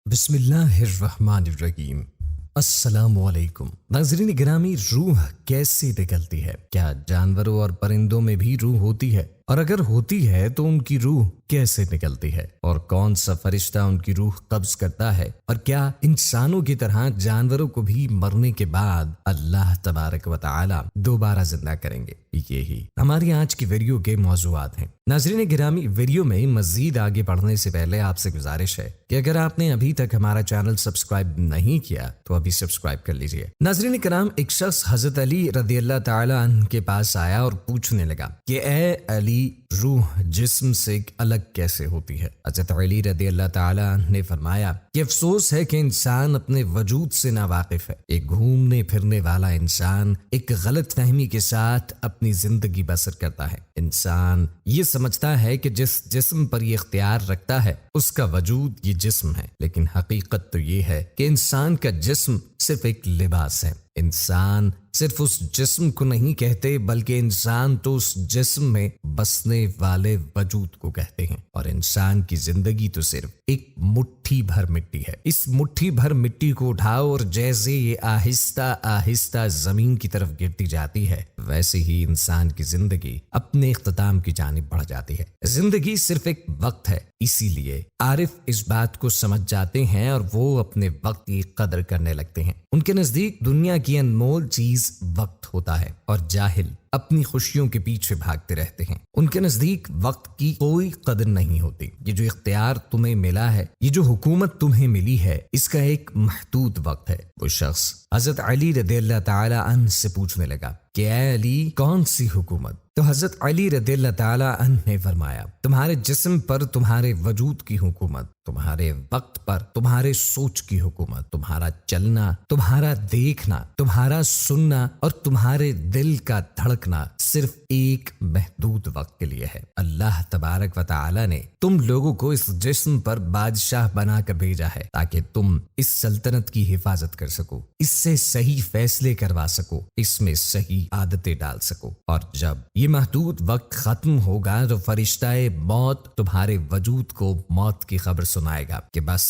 بسم اللہ الرحمن الرحیم۔ السلام علیکم ناظرین گرامی، روح کیسے نکلتی ہے؟ کیا جانوروں اور پرندوں میں بھی روح ہوتی ہے؟ اور اگر ہوتی ہے تو ان کی روح کیسے نکلتی ہے؟ اور کون سا فرشتہ ان کی روح قبض کرتا ہے؟ اور کیا انسانوں کی طرح جانوروں کو بھی مرنے کے بعد اللہ تبارک و تعالی دوبارہ زندہ کریں گے؟ یہی ہماری آج کی ویڈیو کے موضوعات ہیں۔ ناظرین گرامی، ویڈیو میں مزید آگے بڑھنے سے پہلے آپ سے گزارش ہے کہ اگر آپ نے ابھی تک ہمارا چینل سبسکرائب نہیں کیا تو ابھی سبسکرائب کر لیجئے۔ ناظرین کرام، ایک شخص حضرت علی رضی اللہ تعالی عنہ کے پاس آیا اور پوچھنے لگا کہ اے علی، روح جسم سے الگ کیسے ہوتی ہے؟ حضرت علی رضی اللہ تعالی عنہ نے فرمایا کہ افسوس ہے کہ انسان اپنے وجود سے ناواقف ہے۔ ایک گھومنے پھرنے والا انسان ایک غلط فہمی کے ساتھ اپنی زندگی بسر کرتا ہے۔ انسان یہ سمجھتا ہے کہ جس جسم پر یہ اختیار رکھتا ہے اس کا وجود یہ جسم ہے، لیکن حقیقت تو یہ ہے کہ انسان کا جسم صرف ایک لباس ہے۔ انسان صرف اس جسم کو نہیں کہتے بلکہ انسان تو اس جسم میں بسنے والے وجود کو کہتے ہیں، اور انسان کی زندگی تو صرف ایک مٹھی بھر مٹی ہے۔ اس مٹھی بھر مٹی کو اٹھاؤ اور جیسے یہ آہستہ آہستہ زمین کی طرف گرتی جاتی ہے، ویسے ہی انسان کی زندگی اپنے اختتام کی جانب بڑھ جاتی ہے۔ زندگی صرف ایک وقت ہے، اسی لیے عارف اس بات کو سمجھ جاتے ہیں اور وہ اپنے وقت کی قدر کرنے لگتے ہیں۔ ان کے نزدیک دنیا کی انمول چیز وقت ہوتا ہے، اور جاہل اپنی خوشیوں کے پیچھے بھاگتے رہتے ہیں۔ ان کے نزدیک وقت کی کوئی قدر نہیں ہوتی۔ یہ جو اختیار تمہیں ملا ہے، یہ جو حکومت تمہیں ملی ہے، اس کا ایک محدود وقت ہے۔ وہ شخص حضرت علی رضی اللہ تعالی عنہ سے پوچھنے لگا کہ اے علی، کون سی حکومت؟ تو حضرت علی رضی اللہ تعالی عنہ نے فرمایا، تمہارے جسم پر تمہارے وجود کی حکومت، تمہارے وقت پر تمہارے سوچ کی حکومت، تمہارا چلنا، تمہارا دیکھنا، تمہارا سننا اور تمہارے دل کا دھڑکنا صرف ایک محدود وقت کے لیے ہے۔ اللہ تبارک و تعالی نے تم لوگوں کو اس جسم پر بادشاہ بنا کر بھیجا ہے تاکہ تم اس سلطنت کی حفاظت کر سکو، اس سے صحیح فیصلے کروا سکو، اس میں صحیح عادتیں ڈال سکو، اور جب یہ محدود وقت ختم ہوگا تو فرشتہ موت تمہارے وجود کو موت کی خبر سنائے گا کہ بس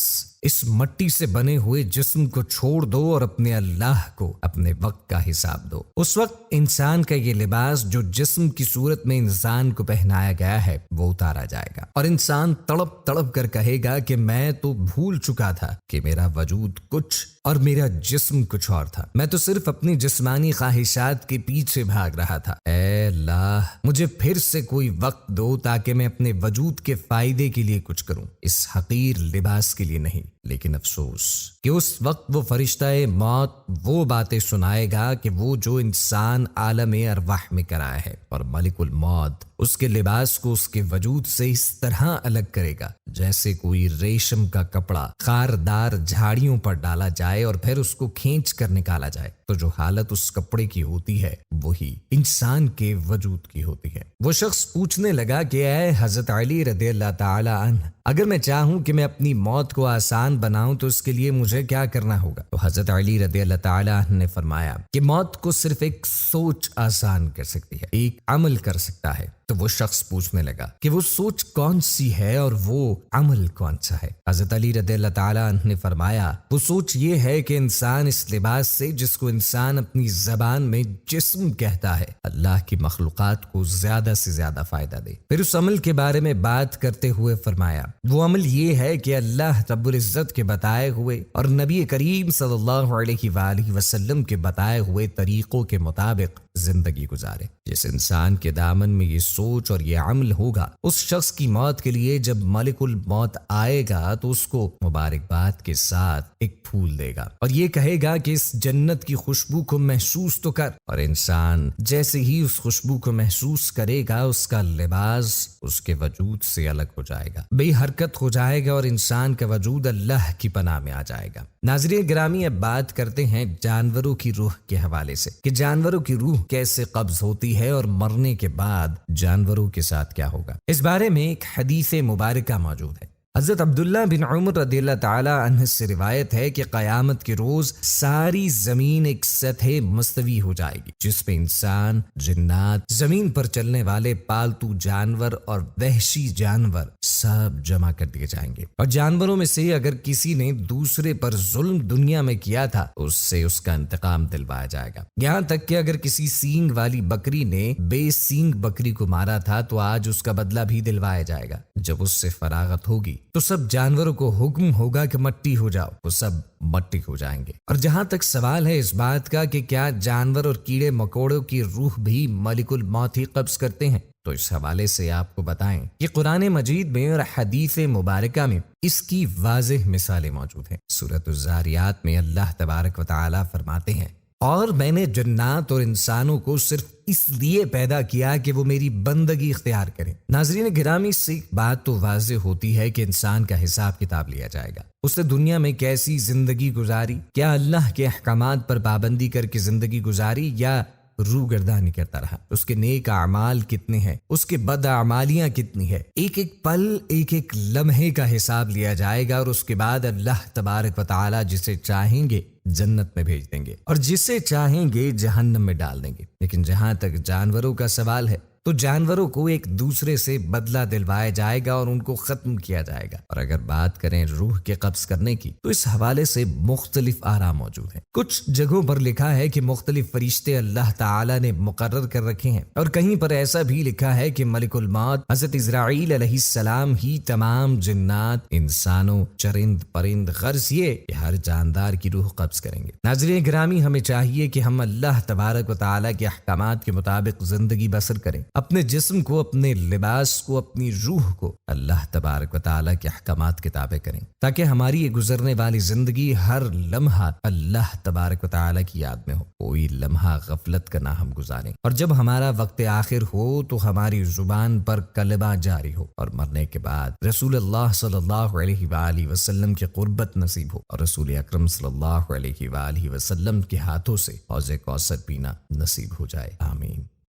اس مٹی سے بنے ہوئے جسم کو چھوڑ دو اور اپنے اللہ کو اپنے وقت کا حساب دو۔ اس وقت انسان کا یہ لباس جو جسم کی صورت میں انسان کو پہنایا گیا ہے وہ اتارا جائے گا، اور انسان تڑپ تڑپ کر کہے گا کہ میں تو بھول چکا تھا کہ میرا وجود کچھ اور میرا جسم کچھ اور تھا۔ میں تو صرف اپنی جسمانی خواہشات کے پیچھے بھاگ رہا تھا۔ اے اللہ، مجھے پھر سے کوئی وقت دو تاکہ میں اپنے وجود کے فائدے کے لیے کچھ کروں، اس حقیر لباس کے لیے نہیں۔ لیکن افسوس کہ اس وقت وہ فرشتہ موت وہ باتیں سنائے گا کہ وہ جو انسان عالم ارواح میں کرایا ہے، اور ملک الموت اس کے لباس کو اس کے وجود سے اس طرح الگ کرے گا جیسے کوئی ریشم کا کپڑا خاردار جھاڑیوں پر ڈالا جائے اور پھر اس کو کھینچ کر نکالا جائے، تو جو حالت اس کپڑے کی ہوتی ہے وہی انسان کے وجود کی ہوتی ہے۔ وہ شخص پوچھنے لگا کہ اے حضرت علی رضی اللہ تعالی عنہ، اگر میں چاہوں کہ میں اپنی موت کو آسان بناؤں تو اس کے لیے مجھے کیا کرنا ہوگا؟ تو حضرت علی رضی اللہ تعالی عنہ نے فرمایا کہ موت کو صرف ایک سوچ آسان کر سکتی ہے، ایک عمل کر سکتا ہے۔ تو وہ شخص پوچھنے لگا کہ وہ سوچ کون سی ہے اور وہ عمل کون سا ہے؟ حضرت علی رضی اللہ تعالی عنہ نے فرمایا، وہ سوچ یہ ہے کہ انسان اس لباس سے جس کو انسان اپنی زبان میں جسم کہتا ہے، اللہ کی مخلوقات کو زیادہ سے زیادہ فائدہ دے۔ پھر اس عمل کے بارے میں بات کرتے ہوئے فرمایا، وہ عمل یہ ہے کہ اللہ رب العزت کے بتائے ہوئے اور نبی کریم صلی اللہ علیہ وآلہ وسلم کے بتائے ہوئے طریقوں کے مطابق زندگی گزارے۔ جس انسان کے دامن میں یہ سوچ اور یہ عمل ہوگا، اس شخص کی موت کے لیے جب ملک الموت آئے گا تو اس کو مبارکباد کے ساتھ ایک پھول دے گا اور یہ کہے گا کہ اس جنت کی خوشبو کو محسوس تو کر، اور انسان جیسے ہی اس خوشبو کو محسوس کرے گا اس کا لباس اس کے وجود سے الگ ہو جائے گا، بے حرکت ہو جائے گا اور انسان کا وجود اللہ کی پناہ میں آ جائے گا۔ ناظرین گرامی، اب بات کرتے ہیں جانوروں کی روح کے حوالے سے کہ جانوروں کی روح کیسے قبض ہوتی ہے اور مرنے کے بعد جانوروں کے ساتھ کیا ہوگا۔ اس بارے میں ایک حدیث مبارکہ موجود ہے۔ حضرت عبداللہ بن عمر رضی اللہ تعالی عنہ سے روایت ہے کہ قیامت کے روز ساری زمین ایک سطح مستوی ہو جائے گی جس پہ انسان، جنات، زمین پر چلنے والے پالتو جانور اور وحشی جانور سب جمع کر دیے جائیں گے، اور جانوروں میں سے اگر کسی نے دوسرے پر ظلم دنیا میں کیا تھا تو اس سے اس کا انتقام دلوایا جائے گا، یہاں تک کہ اگر کسی سینگ والی بکری نے بے سینگ بکری کو مارا تھا تو آج اس کا بدلہ بھی دلوایا جائے گا۔ جب اس سے فراغت ہوگی تو سب جانوروں کو حکم ہوگا کہ مٹی ہو جاؤ، وہ سب مٹی ہو جائیں گے۔ اور جہاں تک سوال ہے اس بات کا کہ کیا جانور اور کیڑے مکوڑوں کی روح بھی ملک الموت ہی قبض کرتے ہیں، تو اس حوالے سے آپ کو بتائیں کہ قرآن مجید میں اور حدیث مبارکہ میں اس کی واضح مثالیں موجود ہیں۔ سورۃ الذاریات میں اللہ تبارک و تعالی فرماتے ہیں، اور میں نے جنات اور انسانوں کو صرف اس لیے پیدا کیا کہ وہ میری بندگی اختیار کریں۔ ناظرین گرامی، سے بات تو واضح ہوتی ہے کہ انسان کا حساب کتاب لیا جائے گا۔ اس نے دنیا میں کیسی زندگی گزاری، کیا اللہ کے احکامات پر پابندی کر کے زندگی گزاری یا روگردانی کرتا رہا، اس کے نیک اعمال کتنے ہیں، اس کے بد اعمالیاں کتنی ہے، ایک ایک پل، ایک ایک لمحے کا حساب لیا جائے گا، اور اس کے بعد اللہ تبارک و تعالی جسے چاہیں گے جنت میں بھیج دیں گے اور جسے چاہیں گے جہنم میں ڈال دیں گے۔ لیکن جہاں تک جانوروں کا سوال ہے تو جانوروں کو ایک دوسرے سے بدلہ دلوایا جائے گا اور ان کو ختم کیا جائے گا۔ اور اگر بات کریں روح کے قبض کرنے کی تو اس حوالے سے مختلف آراء موجود ہیں۔ کچھ جگہوں پر لکھا ہے کہ مختلف فرشتے اللہ تعالی نے مقرر کر رکھے ہیں، اور کہیں پر ایسا بھی لکھا ہے کہ ملک الموت حضرت اسرائیل علیہ السلام ہی تمام جنات، انسانوں، چرند پرند، غرض یہ کہ ہر جاندار کی روح قبض کریں گے۔ ناظرین گرامی، ہمیں چاہیے کہ ہم اللہ تبارک و تعالی کے احکامات کے مطابق زندگی بسر کریں، اپنے جسم کو، اپنے لباس کو، اپنی روح کو اللہ تبارک و تعالی کے احکامات کے تابع کریں، تاکہ ہماری یہ گزرنے والی زندگی ہر لمحہ اللہ تبارک و تعالی کی یاد میں ہو، کوئی لمحہ غفلت کا نہ ہم گزاریں، اور جب ہمارا وقت آخر ہو تو ہماری زبان پر کلمہ جاری ہو، اور مرنے کے بعد رسول اللہ صلی اللہ علیہ وآلہ وسلم کی قربت نصیب ہو، اور رسول اکرم صلی اللہ علیہ وآلہ وسلم کے ہاتھوں سے حوض کوثر پینا نصیب ہو جائے۔ آمین۔